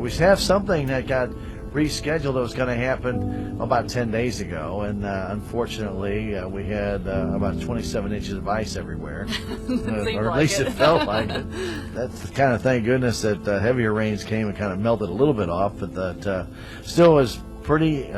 We have something that got rescheduled that was going to happen about 10 days ago, and unfortunately we had about 27 inches of ice everywhere, or at least it felt like it. That's the kind of, thank goodness that heavier rains came and kind of melted a little bit off, but that still was pretty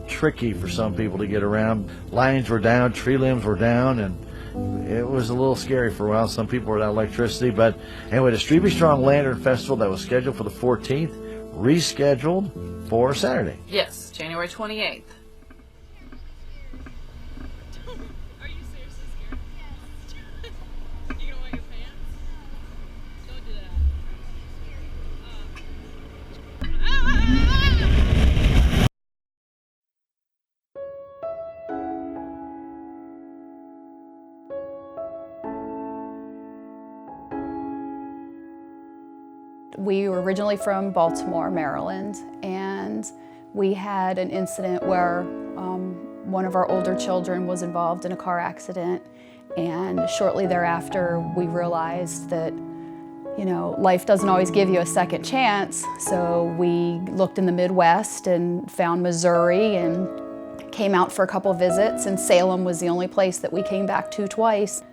tricky for some people to get around. Lines were down, tree limbs were down, and it was a little scary for a while. Some people were without electricity, but anyway, the Strebe Strong Lantern Festival that was scheduled for the 14th rescheduled for Saturday. Yes, January 28th. Are you seriously scared? Yes. You gonna wet your pants? Don't do that. We were originally from Baltimore, Maryland, and we had an incident where one of our older children was involved in a car accident, and shortly thereafter we realized that, you know, life doesn't always give you a second chance, so we looked in the Midwest and found Missouri and came out for a couple visits, and Salem was the only place that we came back to twice.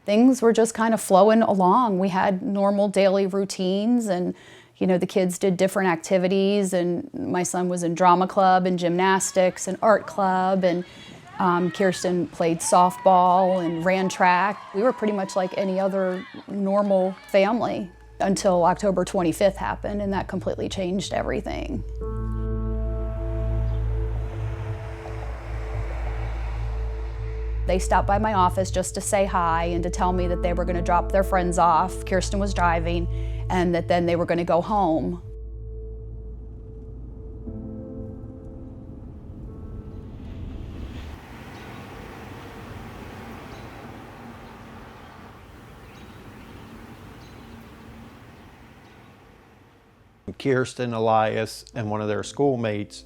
Things were just kind of flowing along. We had normal daily routines, and you know, the kids did different activities, and my son was in drama club and gymnastics and art club, and Kirsten played softball and ran track. We were pretty much like any other normal family until October 25th happened, and that completely changed everything. They stopped by my office just to say hi and to tell me that they were going to drop their friends off. Kirsten was driving, and that then they were going to go home. Kirsten, Elias, and one of their schoolmates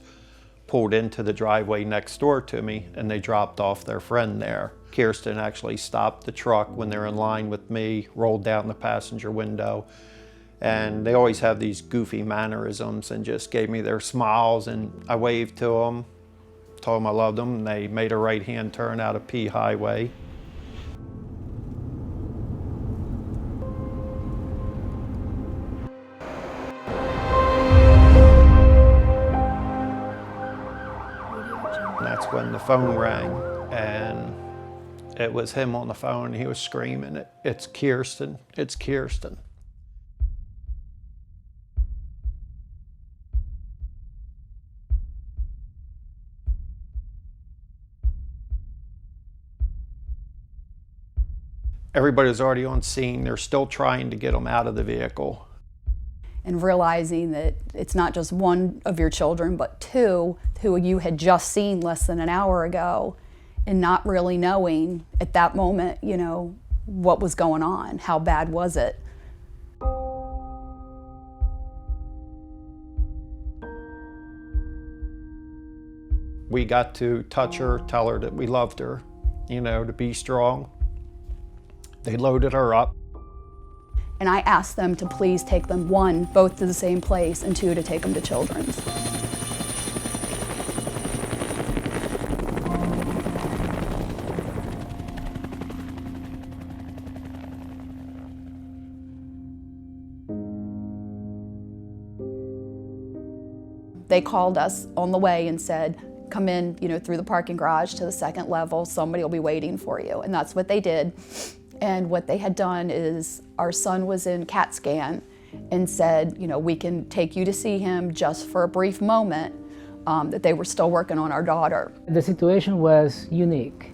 pulled into the driveway next door to me, and they dropped off their friend there. Kirsten actually stopped the truck when they were in line with me, rolled down the passenger window, and they always have these goofy mannerisms, and just gave me their smiles, and I waved to them, told them I loved them, and they made a right-hand turn out of P Highway. That's when the phone rang, and it was him on the phone. He was screaming, "It's Kirsten, it's Kirsten." Everybody was already on scene. They're still trying to get him out of the vehicle. And realizing that it's not just one of your children, but two who you had just seen less than an hour ago, and not really knowing at that moment, you know, what was going on, how bad was it. We got to touch her, tell her that we loved her, you know, to be strong. They loaded her up. And I asked them to please take them, one, both to the same place, and two, to take them to Children's. They called us on the way and said, come in, you know, through the parking garage to the second level, somebody will be waiting for you. And that's what they did. And what they had done is our son was in CAT scan and said, you know, we can take you to see him just for a brief moment, that they were still working on our daughter. The situation was unique.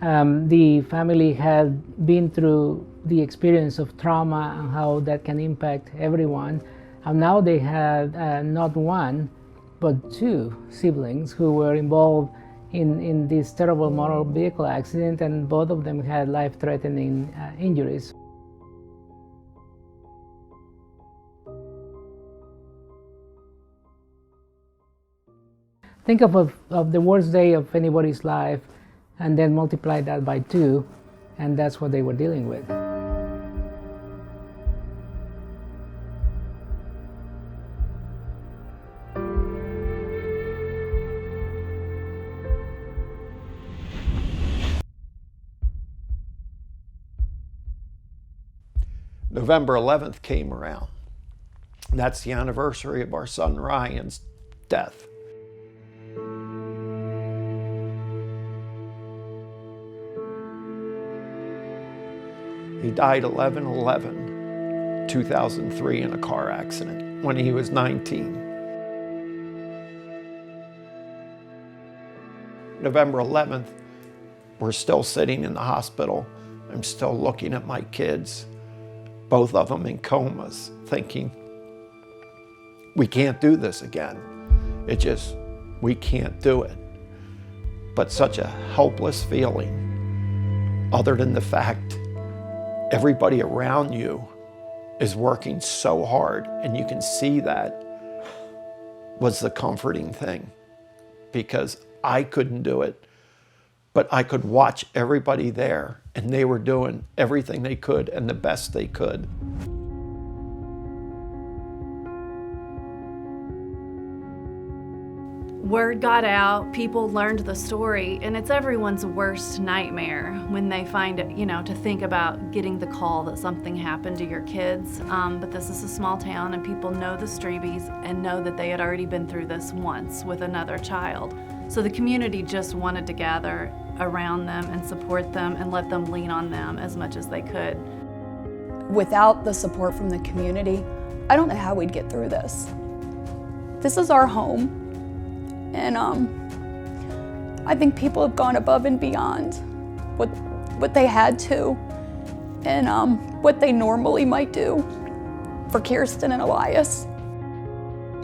The family had been through the experience of trauma and how that can impact everyone. And now they had not one, but two siblings who were involved in this terrible motor vehicle accident, and both of them had life-threatening injuries. Think of the worst day of anybody's life and then multiply that by two, and that's what they were dealing with. November 11th came around. That's the anniversary of our son Ryan's death. He died 11/11/2003 in a car accident when he was 19. November 11th, we're still sitting in the hospital. I'm still looking at my kids, both of them in comas, thinking, we can't do this again. We can't do it. But such a helpless feeling, other than the fact everybody around you is working so hard, and you can see that, was the comforting thing. Because I couldn't do it, but I could watch everybody there, and they were doing everything they could and the best they could. Word got out, people learned the story, and it's everyone's worst nightmare when they find it, to think about getting the call that something happened to your kids. But this is a small town, and people know the Strebes and know that they had already been through this once with another child. So the community just wanted to gather around them and support them and let them lean on them as much as they could. Without the support from the community, I don't know how we'd get through this. This is our home, and I think people have gone above and beyond what they had to, and what they normally might do for Kirsten and Elias.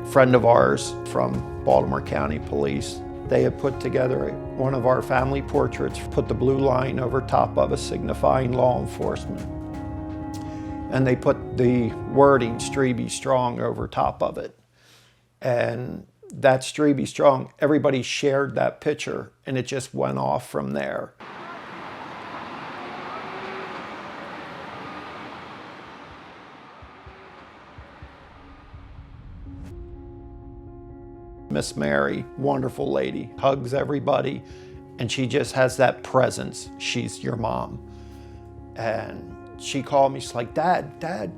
A friend of ours from Baltimore County Police, they had put together one of our family portraits, put the blue line over top of it signifying law enforcement. And they put the wording Strebe Strong over top of it. And that Strebe Strong, everybody shared that picture, and it just went off from there. Miss Mary, wonderful lady, hugs everybody, and she just has that presence. She's your mom. And she called me, she's like, Dad,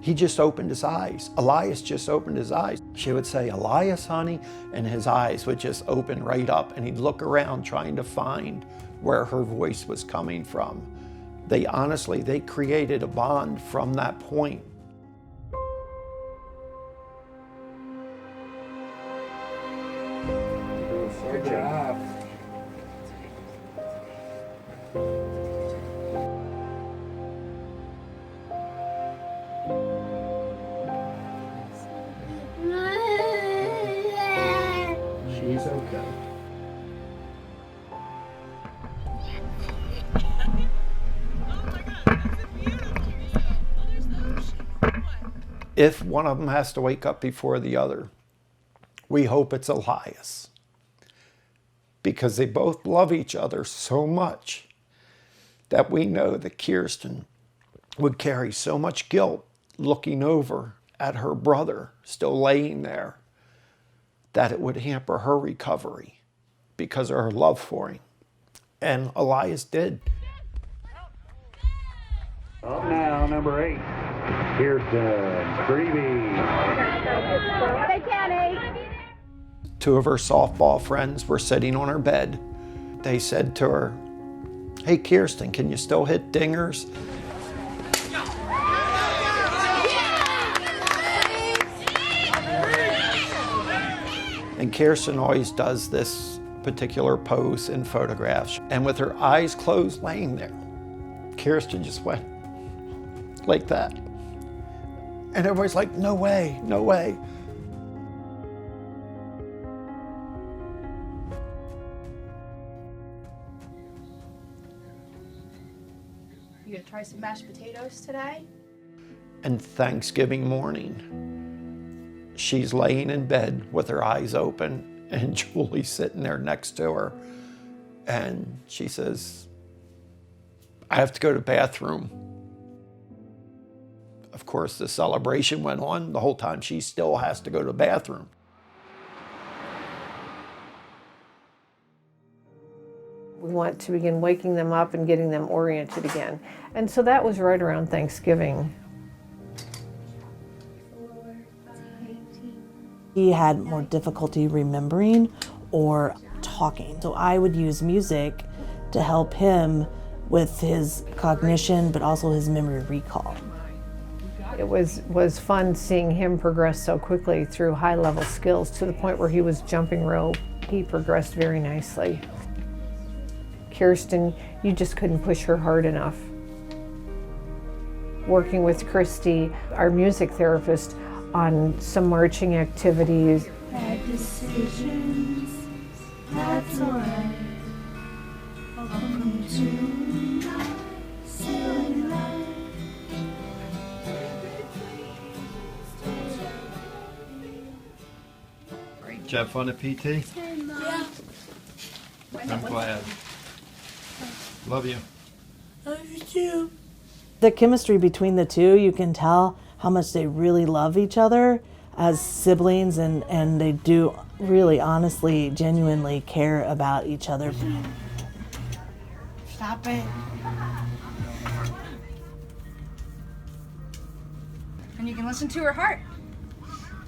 he just opened his eyes. Elias just opened his eyes. She would say, Elias, honey, and his eyes would just open right up, and he'd look around trying to find where her voice was coming from. They created a bond from that point. Good job. She's okay. If one of them has to wake up before the other, we hope it's Elias, because they both love each other so much that we know that Kirsten would carry so much guilt looking over at her brother still laying there that it would hamper her recovery because of her love for him. And Elias did. Up now, number 8. Kirsten Strebe. Two of her softball friends were sitting on her bed. They said to her, hey, Kirsten, can you still hit dingers? And Kirsten always does this particular pose in photographs. And with her eyes closed laying there, Kirsten just went like that. And everybody's like, no way, no way. You gonna try some mashed potatoes today? And Thanksgiving morning, she's laying in bed with her eyes open, and Julie's sitting there next to her. And she says, I have to go to the bathroom. Of course, the celebration went on the whole time. She still has to go to the bathroom. We want to begin waking them up and getting them oriented again. And so that was right around Thanksgiving He had more difficulty remembering or talking. So I would use music to help him with his cognition, but also his memory recall. It was fun seeing him progress so quickly through high-level skills to the point where he was jumping rope. He progressed very nicely. Kirsten, you just couldn't push her hard enough. Working with Christy, our music therapist, on some marching activities. Bad decisions, that's alright. Welcome to my silly life. Did you have fun at PT? Yeah. I'm glad. Love you. Love you too. The chemistry between the two, you can tell how much they really love each other as siblings, and they do really honestly, genuinely care about each other. Stop it. And you can listen to her heart.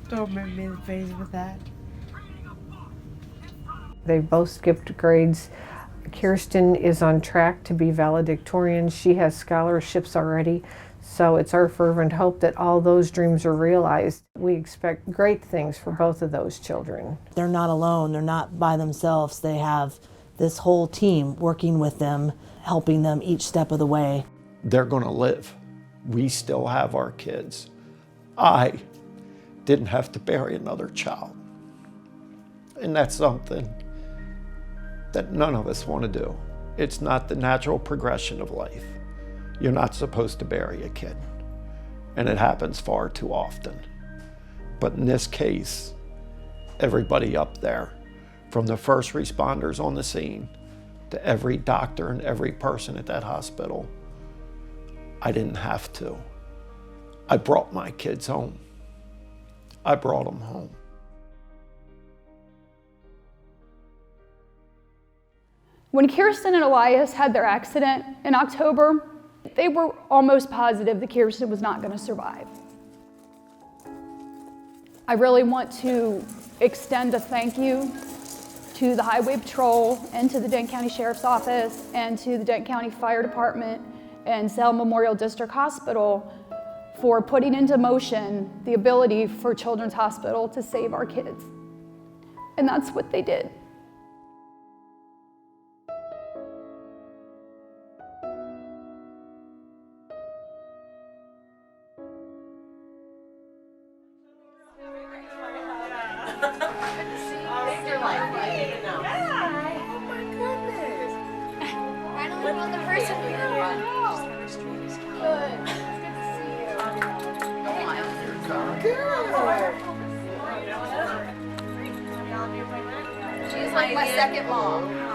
Don't make me in the face with that. They both skipped grades. Kirsten is on track to be valedictorian. She has scholarships already, so it's our fervent hope that all those dreams are realized. We expect great things for both of those children. They're not alone, they're not by themselves. They have this whole team working with them, helping them each step of the way. They're gonna live. We still have our kids. I didn't have to bury another child. And that's something that none of us want to do. It's not the natural progression of life. You're not supposed to bury a kid, and it happens far too often. But in this case, everybody up there, from the first responders on the scene to every doctor and every person at that hospital, I didn't have to. I brought my kids home. I brought them home. When Kirsten and Elias had their accident in October, they were almost positive that Kirsten was not going to survive. I really want to extend a thank you to the Highway Patrol and to the Denton County Sheriff's Office and to the Denton County Fire Department and Salem Memorial District Hospital for putting into motion the ability for Children's Hospital to save our kids. And that's what they did. She's like my second mom.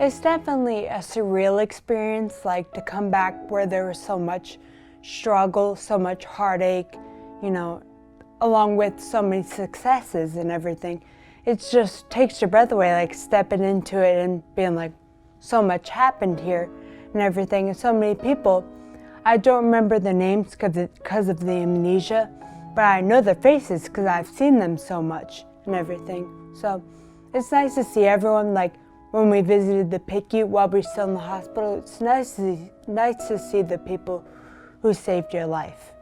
It's definitely a surreal experience, like to come back where there was so much struggle, so much heartache, you know, along with so many successes and everything. It just takes your breath away, like stepping into it and being like, so much happened here and everything, and so many people. I don't remember their names because of the amnesia, but I know their faces because I've seen them so much and everything. So it's nice to see everyone, like when we visited the PICU while we were still in the hospital, it's nice to see the people who saved your life.